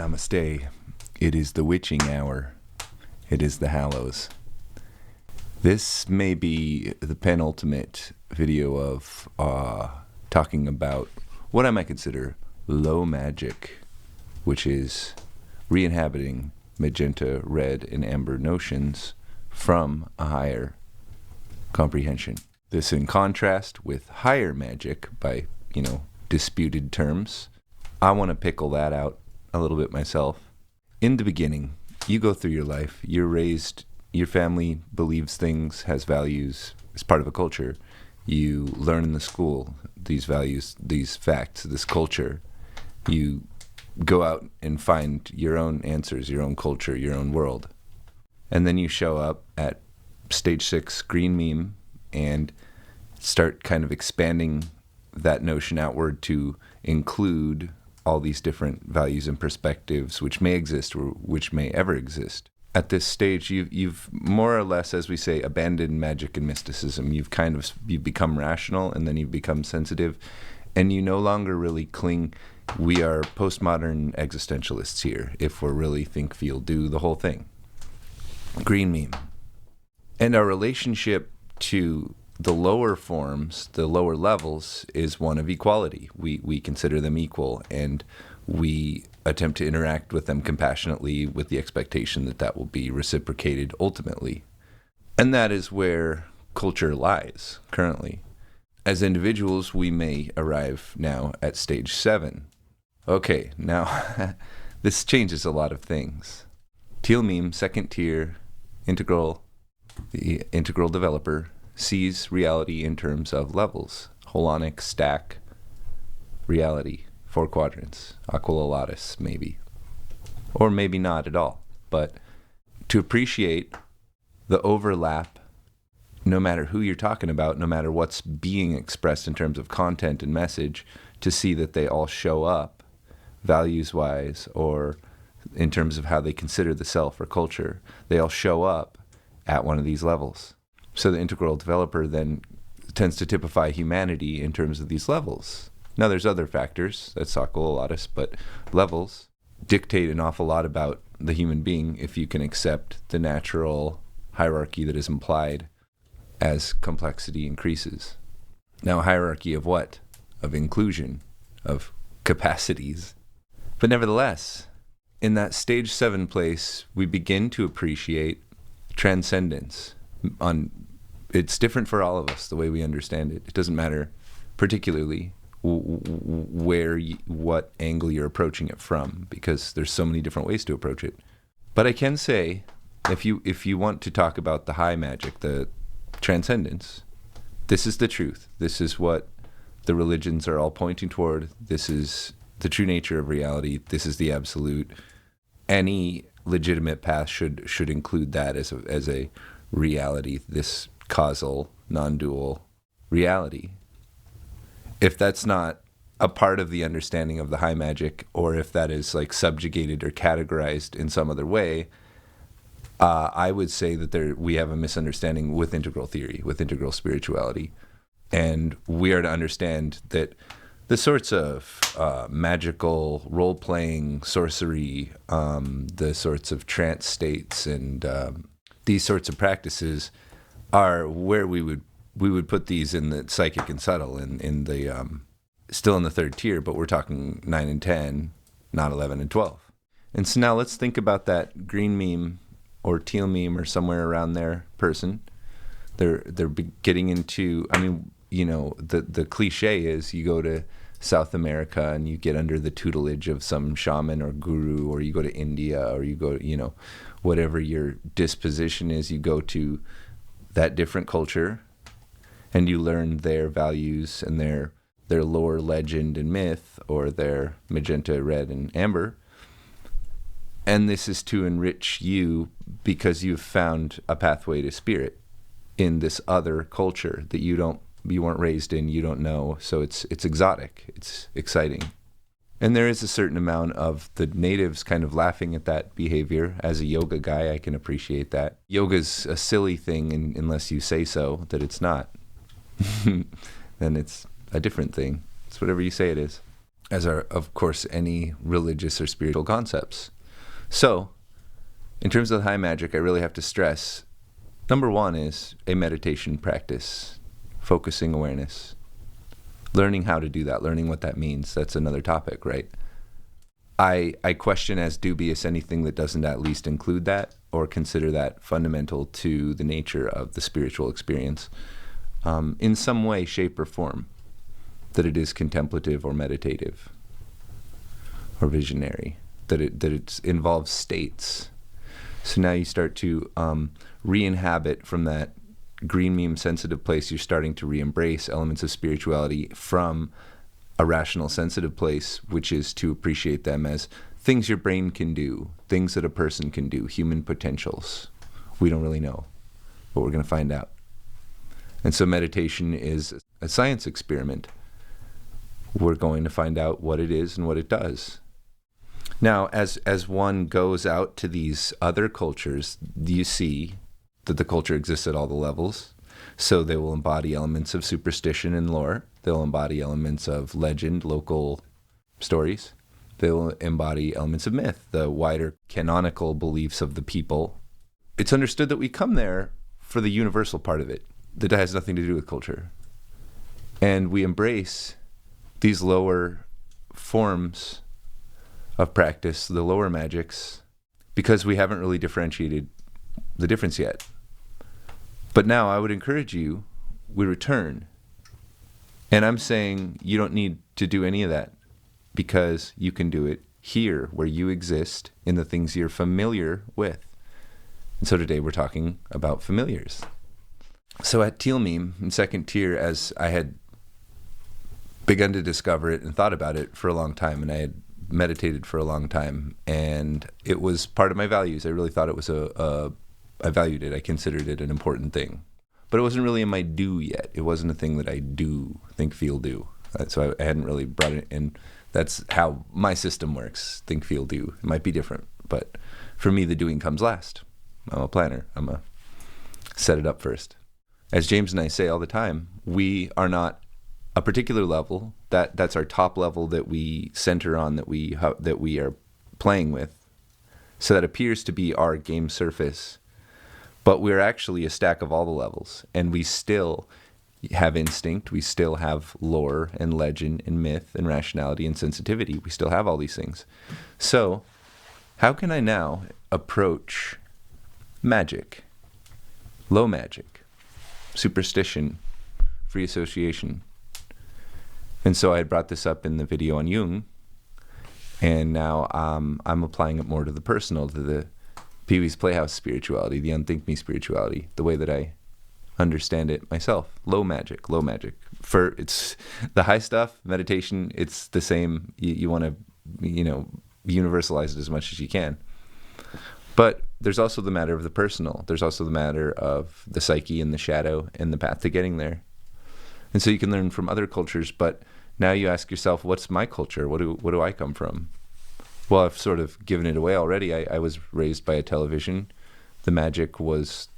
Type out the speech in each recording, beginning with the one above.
Namaste. It is the witching hour. It is the Hallows. This may be the penultimate video of talking about what I might consider low magic, which is re-inhabiting magenta, red, and amber notions from a higher comprehension. This in contrast with higher magic by, disputed terms. I want to pickle that out a little bit myself. In the beginning, you go through your life, you're raised, your family believes things, has values, is part of a culture. You learn in the school these values, these facts, this culture. You go out and find your own answers, your own culture, your own world. And then you show up at stage 6 green meme and start kind of expanding that notion outward to include all these different values and perspectives which may exist or which may ever exist. At this stage, you've more or less, as we say, abandoned magic and mysticism. You've become rational, and then you've become sensitive, and you no longer really cling. We are postmodern existentialists here, if we're really think, feel, do, the whole thing. Green meme. And our relationship to the lower forms, the lower levels, is one of equality. We consider them equal, and we attempt to interact with them compassionately with the expectation that that will be reciprocated ultimately. And that is where culture lies currently. As individuals, we may arrive now at stage 7. Okay, now this changes a lot of things. Teal meme, second tier, the integral developer, sees reality in terms of levels. Holonic, stack, reality, 4 quadrants, aquilolatus maybe. Or maybe not at all. But to appreciate the overlap, no matter who you're talking about, no matter what's being expressed in terms of content and message, to see that they all show up values-wise or in terms of how they consider the self or culture, they all show up at one of these levels. So the integral developer then tends to typify humanity in terms of these levels. Now there's other factors, that's aquilolatus, but levels dictate an awful lot about the human being if you can accept the natural hierarchy that is implied as complexity increases. Now hierarchy of what? Of inclusion, of capacities. But nevertheless, in that stage 7 place, we begin to appreciate transcendence. It's different for all of us, the way we understand it. It doesn't matter particularly what angle you're approaching it from, because there's so many different ways to approach it. But I can say, if you want to talk about the high magic, the transcendence, this is the truth. This is what the religions are all pointing toward. This is the true nature of reality. This is the absolute. Any legitimate path should include that as a reality, this causal, non-dual reality. If that's not a part of the understanding of the high magic, or if that is like subjugated or categorized in some other way, I would say that we have a misunderstanding with integral theory, with integral spirituality. And we are to understand that the sorts of magical role-playing sorcery, the sorts of trance states, and these sorts of practices are where we would put these in the psychic and subtle, in the still in the 3rd tier, but we're talking 9 and 10, not 11 and 12. And so now let's think about that green meme or teal meme or somewhere around there person. They're getting into, the cliche is you go to South America and you get under the tutelage of some shaman or guru, or you go to India, or you go, whatever your disposition is, you go to that different culture and you learn their values and their lore, legend, and myth, or their magenta, red, and amber. And this is to enrich you because you've found a pathway to spirit in this other culture that you weren't raised in, you don't know. So it's exotic, it's exciting. And there is a certain amount of the natives kind of laughing at that behavior. As a yoga guy, I can appreciate that. Yoga's a silly thing unless you say so, that it's not. Then it's a different thing. It's whatever you say it is. as are, of course, any religious or spiritual concepts. So, in terms of the high magic, I really have to stress, number one is a meditation practice, focusing awareness, learning how to do that, learning what that means. That's another topic, right? I question as dubious anything that doesn't at least include that or consider that fundamental to the nature of the spiritual experience in some way, shape, or form, that it is contemplative or meditative or visionary, that it involves states. So now you start to re-inhabit from that green meme sensitive place. You're starting to re-embrace elements of spirituality from a rational sensitive place, which is to appreciate them as things your brain can do, things that a person can do, human potentials. We don't really know, but we're going to find out. And so meditation is a science experiment. We're going to find out what it is and what it does. Now, as one goes out to these other cultures, you see that the culture exists at all the levels. So they will embody elements of superstition and lore. They'll embody elements of legend, local stories. They'll embody elements of myth, the wider canonical beliefs of the people. It's understood that we come there for the universal part of it, that has nothing to do with culture. And we embrace these lower forms of practice, the lower magics, because we haven't really differentiated the difference yet. But now I would encourage you, we return. And I'm saying you don't need to do any of that because you can do it here where you exist in the things you're familiar with. And so today we're talking about familiars. So at Teal Meme, in second tier, as I had begun to discover it and thought about it for a long time, and I had meditated for a long time, and it was part of my values. I really thought it was I valued it. I considered it an important thing. But it wasn't really in my do yet. It wasn't a thing that I do, think, feel, do. So I hadn't really brought it in. That's how my system works, think, feel, do. It might be different, but for me, the doing comes last. I'm a planner. I'm a set it up first. As James and I say all the time, we are not a particular level. That's our top level that we center on, that we are playing with. So that appears to be our game surface. But we're actually a stack of all the levels, and we still have instinct, we still have lore and legend and myth and rationality and sensitivity. We still have all these things. So how can I now approach magic, low magic, superstition, free association? And so I had brought this up in the video on Jung, and now I'm applying it more to the personal, to the Pee-wee's Playhouse spirituality, the unThinkMe spirituality, the way that I understand it myself. Low magic. For it's the high stuff, meditation, it's the same. You want to, universalize it as much as you can. But there's also the matter of the personal. There's also the matter of the psyche and the shadow and the path to getting there. And so you can learn from other cultures, but now you ask yourself, what's my culture? What do I come from? Well, I've sort of given it away already. I was raised by a television. The magic was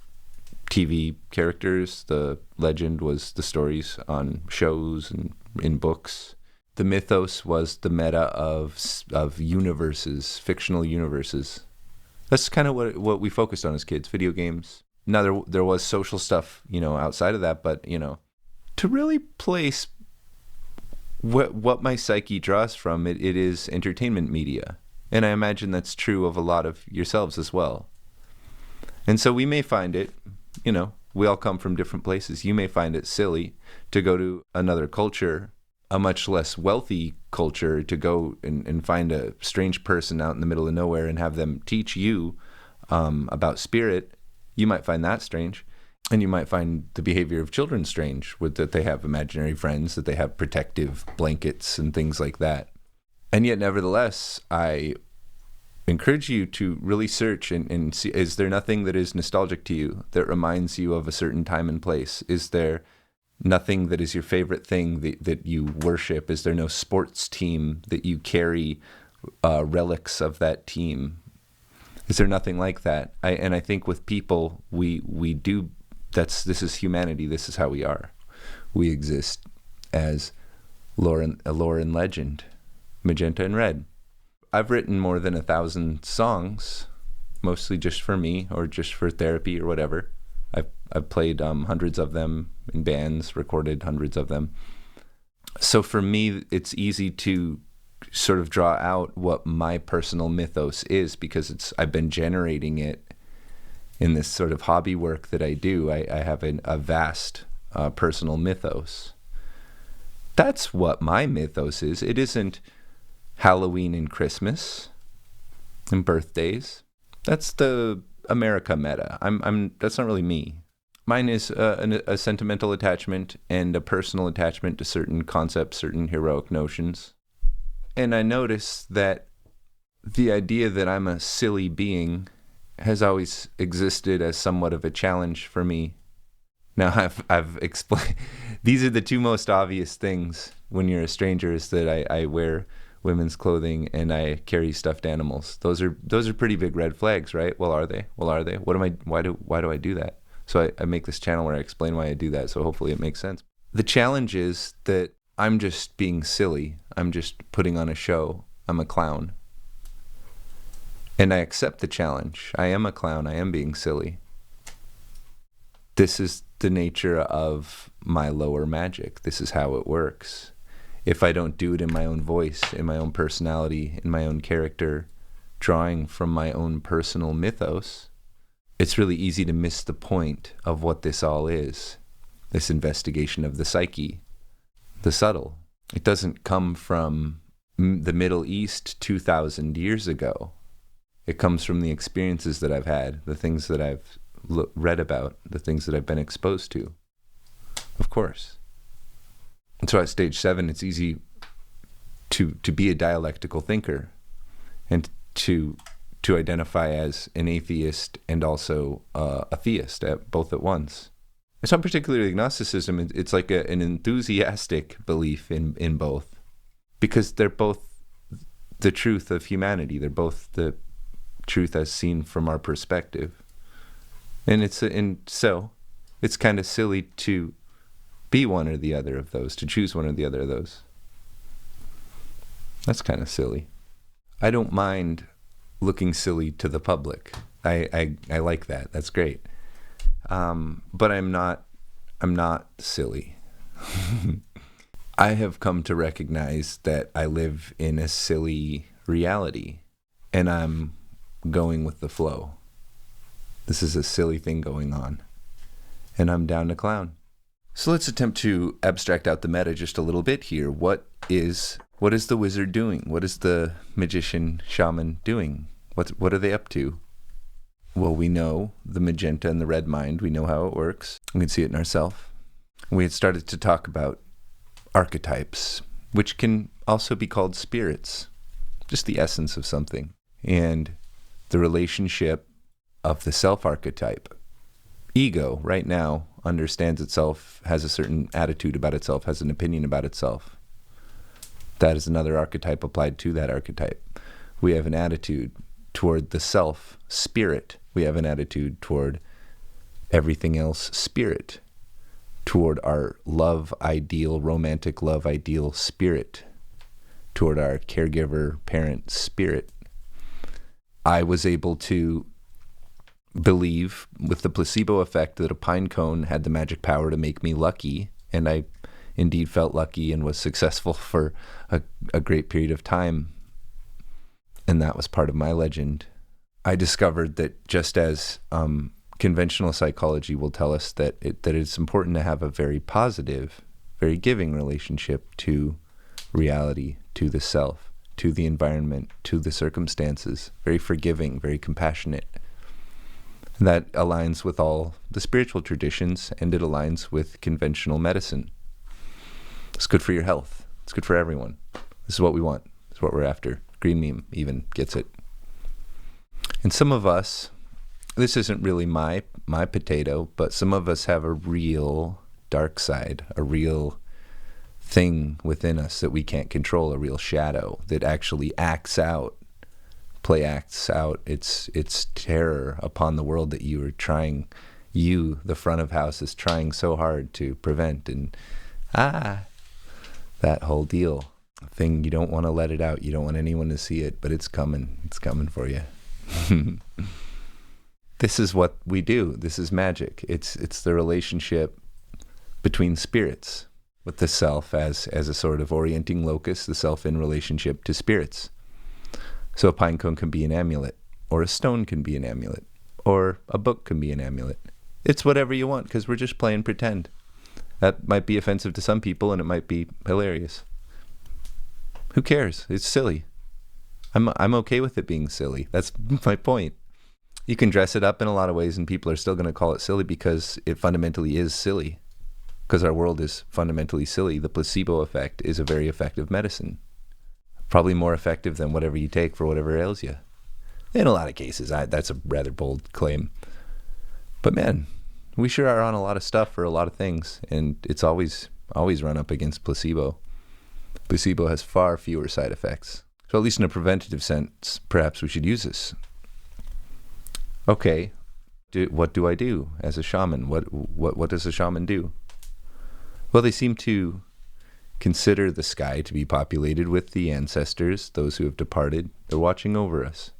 TV characters. The legend was the stories on shows and in books. The mythos was the meta of universes, fictional universes. That's kind of what we focused on as kids, video games. Now, there was social stuff, outside of that, but, to really place what my psyche draws from, it is entertainment media. And I imagine that's true of a lot of yourselves as well. And so we may find it, we all come from different places. You may find it silly to go to another culture, a much less wealthy culture, to go and find a strange person out in the middle of nowhere and have them teach you about spirit. You might find that strange. And you might find the behavior of children strange, that they have imaginary friends, that they have protective blankets and things like that. And yet, nevertheless, I encourage you to really search and see, is there nothing that is nostalgic to you, that reminds you of a certain time and place? Is there nothing that is your favorite thing that you worship? Is there no sports team that you carry relics of that team? Is there nothing like that? I think with people, we do, this is humanity. This is how we are. We exist as lore and legend. magenta and red. I've written more than 1,000 songs, mostly just for me or just for therapy or whatever. I've played hundreds of them in bands, recorded hundreds of them. So for me, it's easy to sort of draw out what my personal mythos is, because I've been generating it in this sort of hobby work that I do. I have a vast personal mythos. That's what my mythos is. It isn't Halloween and Christmas and birthdays. That's the America meta. That's not really me. Mine is a sentimental attachment and a personal attachment to certain concepts, certain heroic notions. And I notice that the idea that I'm a silly being has always existed as somewhat of a challenge for me. Now, I've explained, these are the two most obvious things when you're a stranger, is that I wear women's clothing and I carry stuffed animals. Those are pretty big red flags, right? Well, are they? Why do I do that? So I make this channel where I explain why I do that, so hopefully it makes sense. The challenge is that I'm just being silly. I'm just putting on a show. I'm a clown. And I accept the challenge. I am a clown. I am being silly. This is the nature of my lower magic. This is how it works. If I don't do it in my own voice, in my own personality, in my own character, drawing from my own personal mythos, it's really easy to miss the point of what this all is. This investigation of the psyche, the subtle. It doesn't come from the Middle East 2,000 years ago. It comes from the experiences that I've had, the things that I've read about, the things that I've been exposed to. Of course. And so at stage 7, it's easy to be a dialectical thinker and to identify as an atheist and also a theist, both at once. It's not particularly agnosticism. It's like an enthusiastic belief in both, because they're both the truth of humanity. They're both the truth as seen from our perspective. And so it's kind of silly to be one or the other of those, to choose one or the other of those. That's kind of silly. I don't mind looking silly to the public. I like that. That's great. But I'm not silly. I have come to recognize that I live in a silly reality, and I'm going with the flow. This is a silly thing going on, and I'm down to clown. So let's attempt to abstract out the meta just a little bit here. What is the wizard doing? What is the magician shaman doing? What are they up to? Well, we know the magenta and the red mind. We know how it works. We can see it in ourselves. We had started to talk about archetypes, which can also be called spirits, just the essence of something, and the relationship of the self archetype. Ego, right now, understands itself, has a certain attitude about itself, has an opinion about itself. That is another archetype applied to that archetype. We have an attitude toward the self, spirit. We have an attitude toward everything else, spirit. Toward our love ideal, romantic love ideal, spirit. Toward our caregiver, parent, spirit. I was able to believe with the placebo effect that a pine cone had the magic power to make me lucky, and I indeed felt lucky and was successful for a great period of time, and that was part of my legend. I discovered that just as conventional psychology will tell us that it's important to have a very positive, very giving relationship to reality, to the self, to the environment, to the circumstances, very forgiving, very compassionate. That aligns with all the spiritual traditions, and it aligns with conventional medicine. It's good for your health. It's good for everyone. This is what we want. This is what we're after. Green Meme even gets it. And some of us, this isn't really my potato, but some of us have a real dark side, a real thing within us that we can't control, a real shadow that actually acts out its terror upon the world that the front of house is trying so hard to prevent, and that whole deal. thing. You don't want to let it out. You don't want anyone to see it, but it's coming. It's coming for you. This is what we do. This is magic. It's the relationship between spirits, with the self as a sort of orienting locus, the self in relationship to spirits. So a pine cone can be an amulet, or a stone can be an amulet, or a book can be an amulet. It's whatever you want, because we're just playing pretend. That might be offensive to some people, and it might be hilarious. Who cares? It's silly. I'm okay with it being silly. That's my point. You can dress it up in a lot of ways, and people are still going to call it silly because it fundamentally is silly. Because our world is fundamentally silly. The placebo effect is a very effective medicine. Probably more effective than whatever you take for whatever ails you. In a lot of cases, that's a rather bold claim. But man, we sure are on a lot of stuff for a lot of things, and it's always run up against placebo. Placebo has far fewer side effects. So at least in a preventative sense, perhaps we should use this. Okay, what do I do as a shaman? What does a shaman do? Well, they seem to consider the sky to be populated with the ancestors, those who have departed. They're watching over us.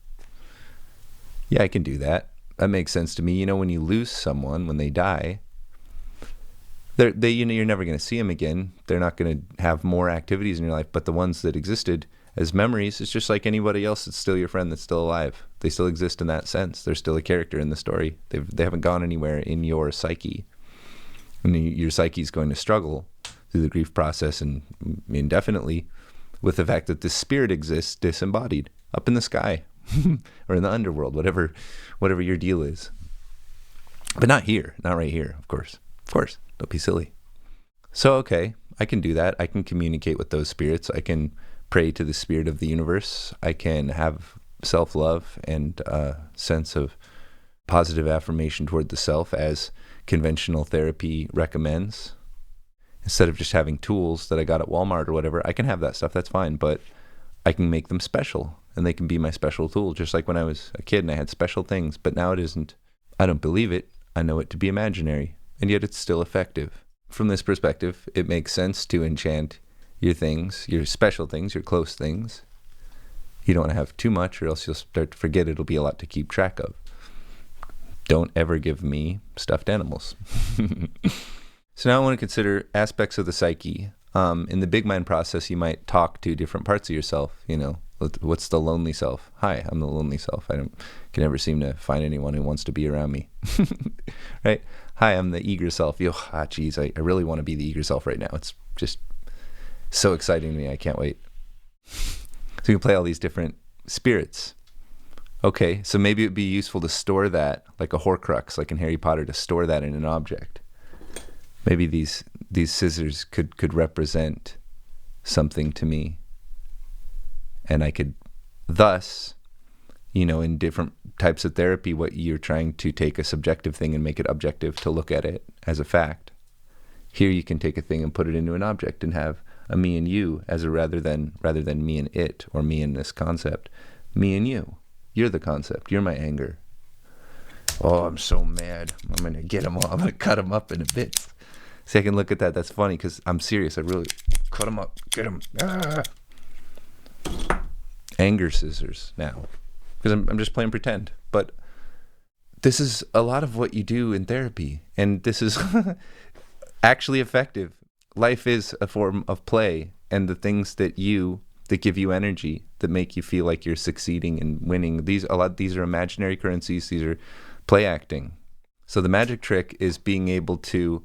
Yeah, I can do that. That makes sense to me. You know, when you lose someone, when they die, you're never going to see them again. They're not going to have more activities in your life, but the ones that existed as memories, it's just like anybody else that's still your friend, that's still alive. They still exist in that sense. They're still a character in the story. They haven't gone anywhere in your psyche. And your psyche is going to struggle through the grief process and indefinitely with the fact that this spirit exists disembodied up in the sky or in the underworld, whatever your deal is. But not here, not right here, of course. Of course, don't be silly. So, okay, I can do that. I can communicate with those spirits. I can pray to the spirit of the universe. I can have self-love and a sense of positive affirmation toward the self as conventional therapy recommends. Instead of just having tools that I got at Walmart or whatever, I can have that stuff, that's fine, but I can make them special, and they can be my special tool, just like when I was a kid and I had special things, but now it isn't. I don't believe it. I know it to be imaginary, and yet it's still effective. From this perspective, it makes sense to enchant your things, your special things, your close things. You don't want to have too much, or else you'll start to forget. It'll be a lot to keep track of. Don't ever give me stuffed animals. So now I want to consider aspects of the psyche. In the big mind process, you might talk to different parts of yourself. You know, what's the lonely self? Hi, I'm the lonely self. I can never seem to find anyone who wants to be around me. Right? Hi, I'm the eager self. Geez, I really want to be the eager self right now. It's just so exciting to me. I can't wait. So you can play all these different spirits. Okay, so maybe it would be useful to store that, like a Horcrux, like in Harry Potter, to store that in an object. Maybe these scissors could represent something to me. And I could thus, you know, in different types of therapy, what you're trying to take a subjective thing and make it objective to look at it as a fact. Here you can take a thing and put it into an object and have a me and you as a rather than me and it, or me and this concept. Me and you. You're the concept. You're my anger. Oh, I'm so mad. I'm going to get them all. I'm going to cut them up into bits. See, I can look at that. That's funny because I'm serious. I really cut them up. Get them. Ah. Anger scissors now. Because I'm just playing pretend. But this is a lot of what you do in therapy. And this is actually effective. Life is a form of play. And the things that give you energy, that make you feel like you're succeeding and winning, these are imaginary currencies. These are play acting. So the magic trick is being able to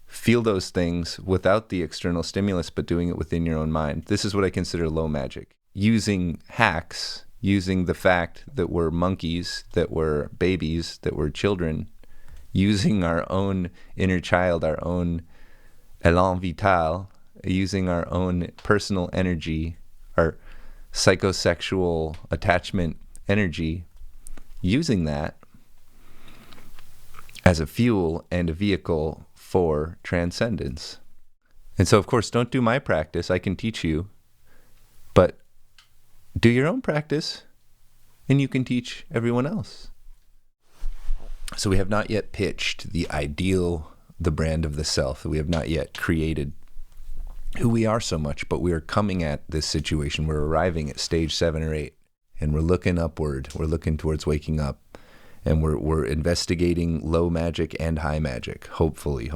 feel those things without the external stimulus, but doing it within your own mind. This is what I consider low magic. Using hacks, using the fact that we're monkeys, that we're babies, that we're children, using our own inner child, our own élan vital, using our own personal energy, our psychosexual attachment energy, using that as a fuel and a vehicle for transcendence. And so, of course, don't do my practice. I can teach you, but do your own practice, and you can teach everyone else. So we have not yet pitched the ideal, the brand of the self. We have not yet created who we are so much, but we are coming at this situation. We're arriving at stage 7 or 8, and we're looking upward. We're looking towards waking up, and we're investigating low magic and high magic, hopefully.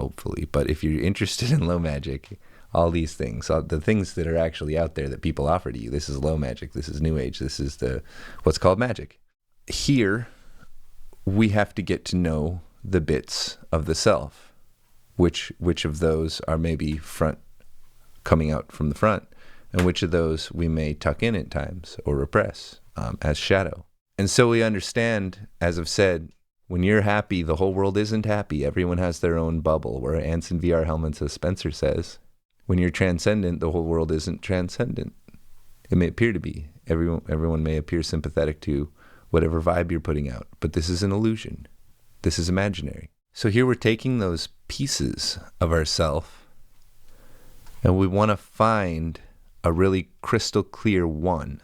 But if you're interested in low magic, all these things, the things that are actually out there that people offer to you, this is low magic, this is new age, this is what's called magic. Here, we have to get to know the bits of the self, which of those are maybe coming out from the front, and which of those we may tuck in at times or repress as shadow. And so we understand, as I've said, when you're happy, the whole world isn't happy. Everyone has their own bubble, where ants in VR helmets, as Spencer says. When you're transcendent, the whole world isn't transcendent. It may appear to be. Everyone may appear sympathetic to whatever vibe you're putting out, but this is an illusion. This is imaginary. So here we're taking those pieces of ourself, and we want to find a really crystal clear one.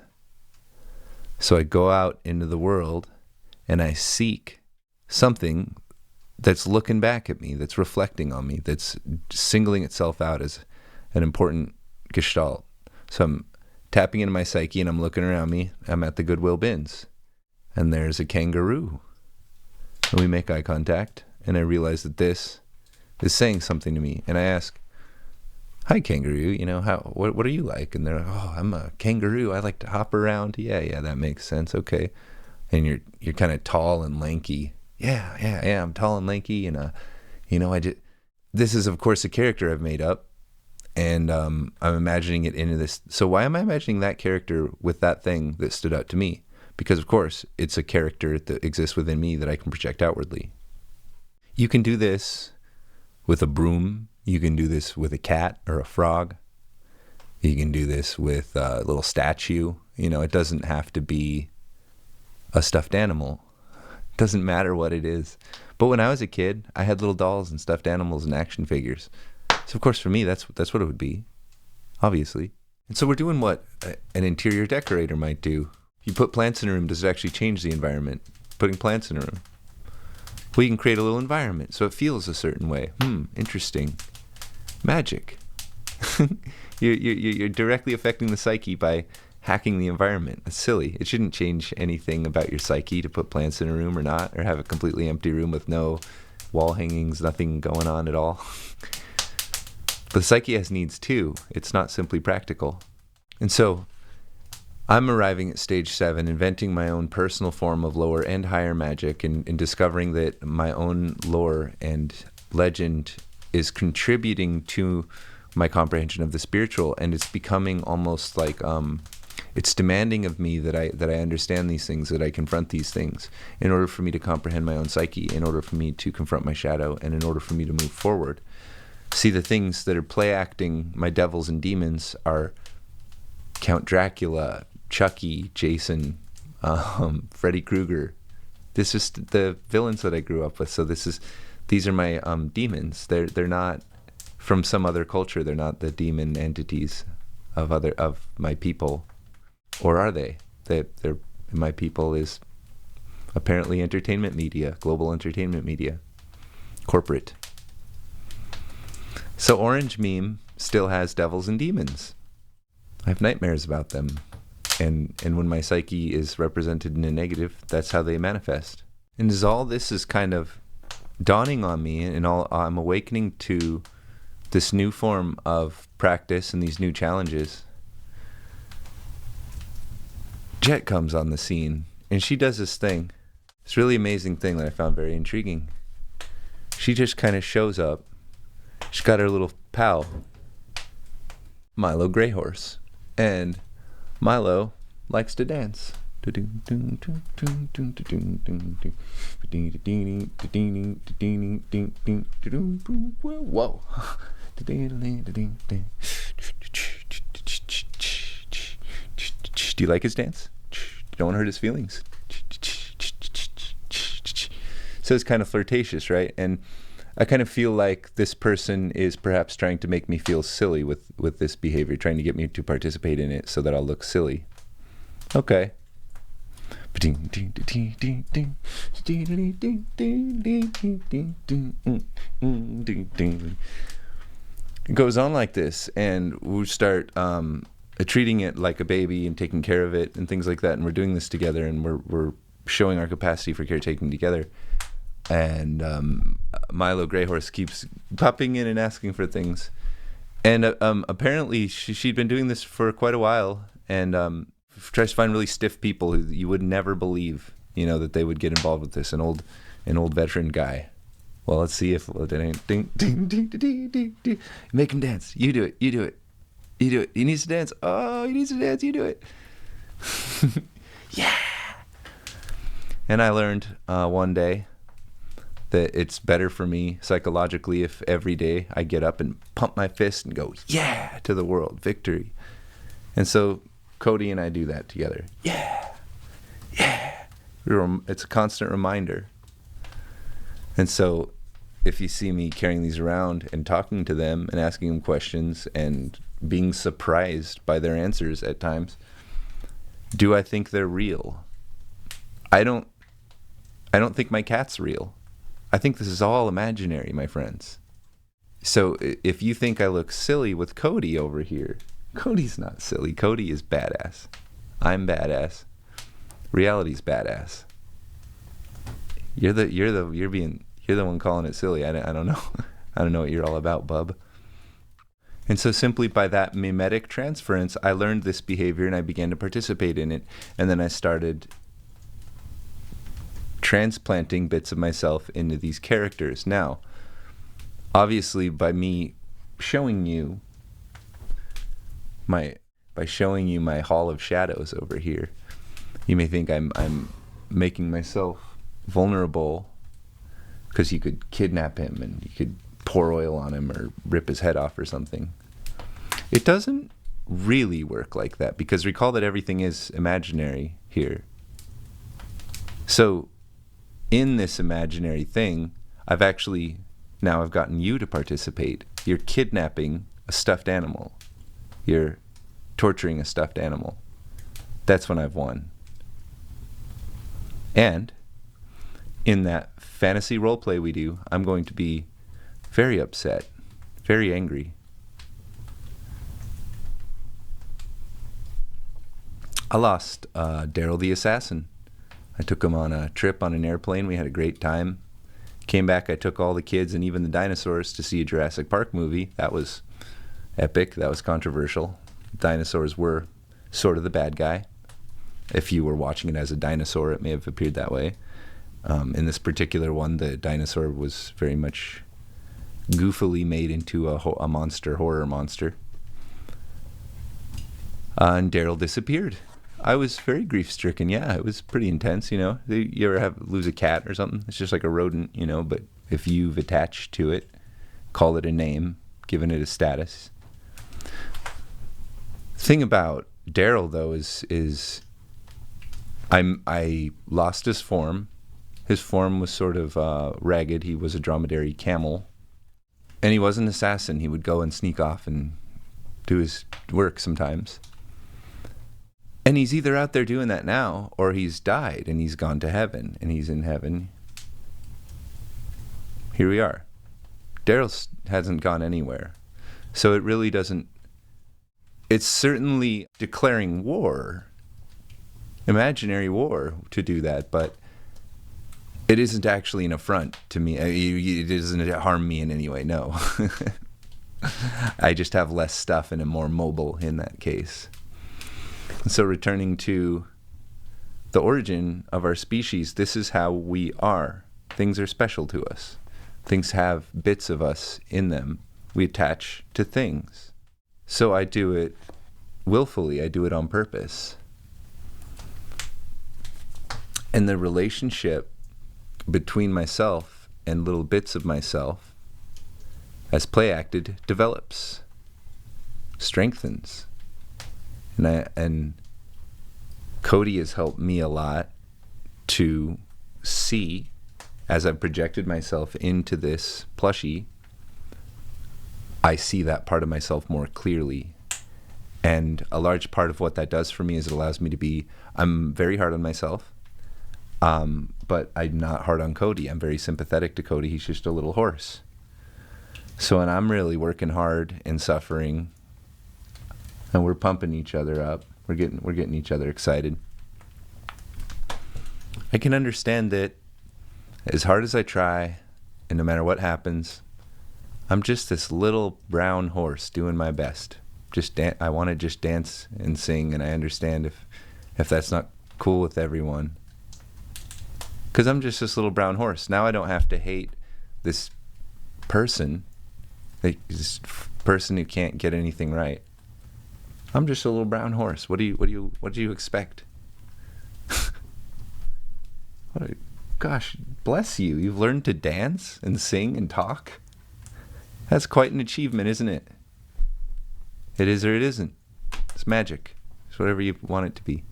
So I go out into the world and I seek something that's looking back at me, that's reflecting on me, that's singling itself out as an important gestalt. So I'm tapping into my psyche and I'm looking around me. I'm at the Goodwill bins, and there's a kangaroo. And we make eye contact, and I realize that this is saying something to me. And I ask, "Hi, kangaroo, what are you like?" And they're like, "Oh, I'm a kangaroo. I like to hop around." Yeah, that makes sense. Okay. And you're kind of tall and lanky. Yeah, I'm tall and lanky, and this is of course a character I've made up, and I'm imagining it into this. So why am I imagining that character with that thing that stood out to me? Because of course it's a character that exists within me that I can project outwardly. You can do this with a broom. You can do this with a cat or a frog. You can do this with a little statue. It doesn't have to be a stuffed animal. It doesn't matter what it is. But when I was a kid, I had little dolls and stuffed animals and action figures. So of course for me, that's what it would be, obviously. And so we're doing what an interior decorator might do. You put plants in a room, does it actually change the environment? Putting plants in a room. Well, you can create a little environment so it feels a certain way. Interesting. Magic. You're directly affecting the psyche by hacking the environment. That's silly. It shouldn't change anything about your psyche to put plants in a room or not, or have a completely empty room with no wall hangings, nothing going on at all. But the psyche has needs too. It's not simply practical. And so I'm arriving at stage 7, inventing my own personal form of lower and higher magic, and discovering that my own lore and legend is contributing to my comprehension of the spiritual, and it's becoming almost like it's demanding of me that I understand these things, that I confront these things, in order for me to comprehend my own psyche, in order for me to confront my shadow, and in order for me to move forward. See, the things that are play acting my devils and demons are Count Dracula, Chucky, Jason, Freddy Krueger. This is the villains that I grew up with. So these are my demons. They're not from some other culture. They're not the demon entities of my people, or are they? My people is apparently entertainment media, global entertainment media, corporate. So Orange Meme still has devils and demons. I have nightmares about them. And when my psyche is represented in a negative, that's how they manifest. And as all this is kind of dawning on me, and I'm awakening to this new form of practice and these new challenges, Jet comes on the scene, and she does this thing. This really amazing thing that I found very intriguing. She just kind of shows up. She's got her little pal, Milo Greyhorse, and Milo likes to dance. Whoa. Do you like his dance? You don't want to hurt his feelings. So it's kind of flirtatious, right? And I kind of feel like this person is perhaps trying to make me feel silly with this behavior, trying to get me to participate in it so that I'll look silly. Okay. It goes on like this, and we start treating it like a baby and taking care of it and things like that. And we're doing this together, and we're showing our capacity for caretaking together. And Milo Greyhorse keeps popping in and asking for things. And apparently she'd been doing this for quite a while, and tries to find really stiff people who you would never believe, that they would get involved with this. An old veteran guy. Well, let's see if ding, ding, ding, ding, ding, ding, ding. Make him dance. You do it. You do it. You do it. He needs to dance. Oh, he needs to dance. You do it. Yeah. And I learned one day that it's better for me psychologically if every day I get up and pump my fist and go, yeah, to the world, victory. And so Cody and I do that together. Yeah. Yeah. It's a constant reminder. And so if you see me carrying these around and talking to them and asking them questions and being surprised by their answers at times, do I think they're real? I don't think my cat's real. I think this is all imaginary, my friends. So if you think I look silly with Cody over here, Cody's not silly. Cody is badass. I'm badass. Reality's badass. You're the one calling it silly. I don't know. I don't know what you're all about, bub. And so simply by that mimetic transference, I learned this behavior and I began to participate in it. And then I started transplanting bits of myself into these characters. Now, obviously, by me showing you my hall of shadows over here, you may think I'm making myself vulnerable because you could kidnap him and you could pour oil on him or rip his head off or something. It doesn't really work like that, because recall that everything is imaginary here. So in this imaginary thing, I've gotten you to participate. You're kidnapping a stuffed animal. You're torturing a stuffed animal. That's when I've won. And in that fantasy role play we do, I'm going to be very upset, very angry. I lost Daryl the assassin. I took him on a trip on an airplane. We had a great time. Came back, I took all the kids and even the dinosaurs to see a Jurassic Park movie. That was epic. That was controversial. Dinosaurs were sort of the bad guy. If you were watching it as a dinosaur, it may have appeared that way. In this particular one, the dinosaur was very much goofily made into a monster, horror monster. And Daryl disappeared. I was very grief-stricken. Yeah, it was pretty intense, You ever lose a cat or something? It's just like a rodent, but if you've attached to it, call it a name, given it a status. Thing about Daryl, though, is I lost his form. His form was sort of ragged. He was a dromedary camel. And he was an assassin. He would go and sneak off and do his work sometimes. And he's either out there doing that now, or he's died and he's gone to heaven, and he's in heaven. Here we are. Daryl hasn't gone anywhere. So it really doesn't... It's certainly declaring war, imaginary war, to do that, but it isn't actually an affront to me. It doesn't harm me in any way, no. I just have less stuff and am more mobile in that case. So returning to the origin of our species, this is how we are. Things are special to us. Things have bits of us in them. We attach to things. So I do it willfully. I do it on purpose. And the relationship between myself and little bits of myself, as play acted, develops, strengthens. And Cody has helped me a lot to see, as I've projected myself into this plushie, I see that part of myself more clearly. And a large part of what that does for me is it allows me to be, I'm very hard on myself, but I'm not hard on Cody. I'm very sympathetic to Cody. He's just a little horse. So when I'm really working hard and suffering, and we're pumping each other up, we're getting each other excited, I can understand that as hard as I try, and no matter what happens, I'm just this little brown horse doing my best. I want to just dance and sing, and I understand if that's not cool with everyone. Because I'm just this little brown horse. Now I don't have to hate this person, this person who can't get anything right. I'm just a little brown horse. What do you expect? Gosh, bless you. You've learned to dance and sing and talk. That's quite an achievement, isn't it? It is or it isn't. It's magic. It's whatever you want it to be.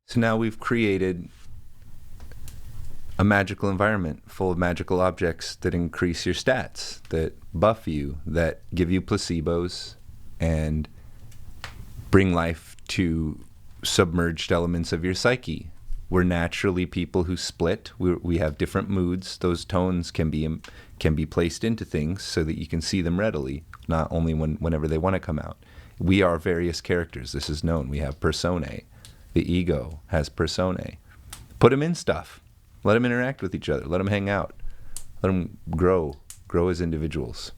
So now we've created a magical environment full of magical objects that increase your stats, that buff you, that give you placebos, and bring life to submerged elements of your psyche. We're naturally people who split. We have different moods. Those tones can be placed into things so that you can see them readily, not only whenever they want to come out. We are various characters. This is known. We have personae. The ego has personae. Put them in stuff. Let them interact with each other. Let them hang out. Let them grow as individuals.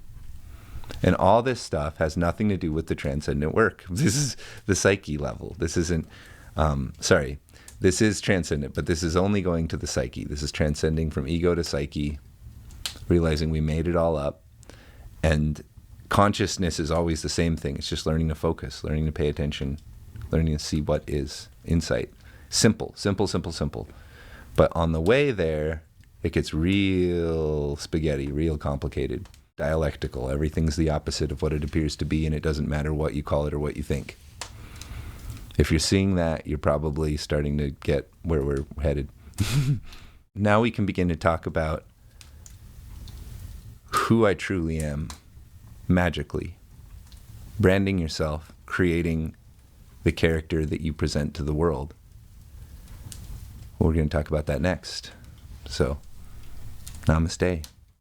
And all this stuff has nothing to do with the transcendent work. This is the psyche level. This isn't, this is transcendent, but this is only going to the psyche. This is transcending from ego to psyche, realizing we made it all up. And consciousness is always the same thing. It's just learning to focus, learning to pay attention, learning to see what is insight. Simple, simple, simple, simple. But on the way there, it gets real spaghetti, real complicated, dialectical. Everything's the opposite of what it appears to be, and it doesn't matter what you call it or what you think. If you're seeing that, you're probably starting to get where we're headed. Now we can begin to talk about who I truly am, magically. Branding yourself, creating the character that you present to the world. We're going to talk about that next. So, namaste.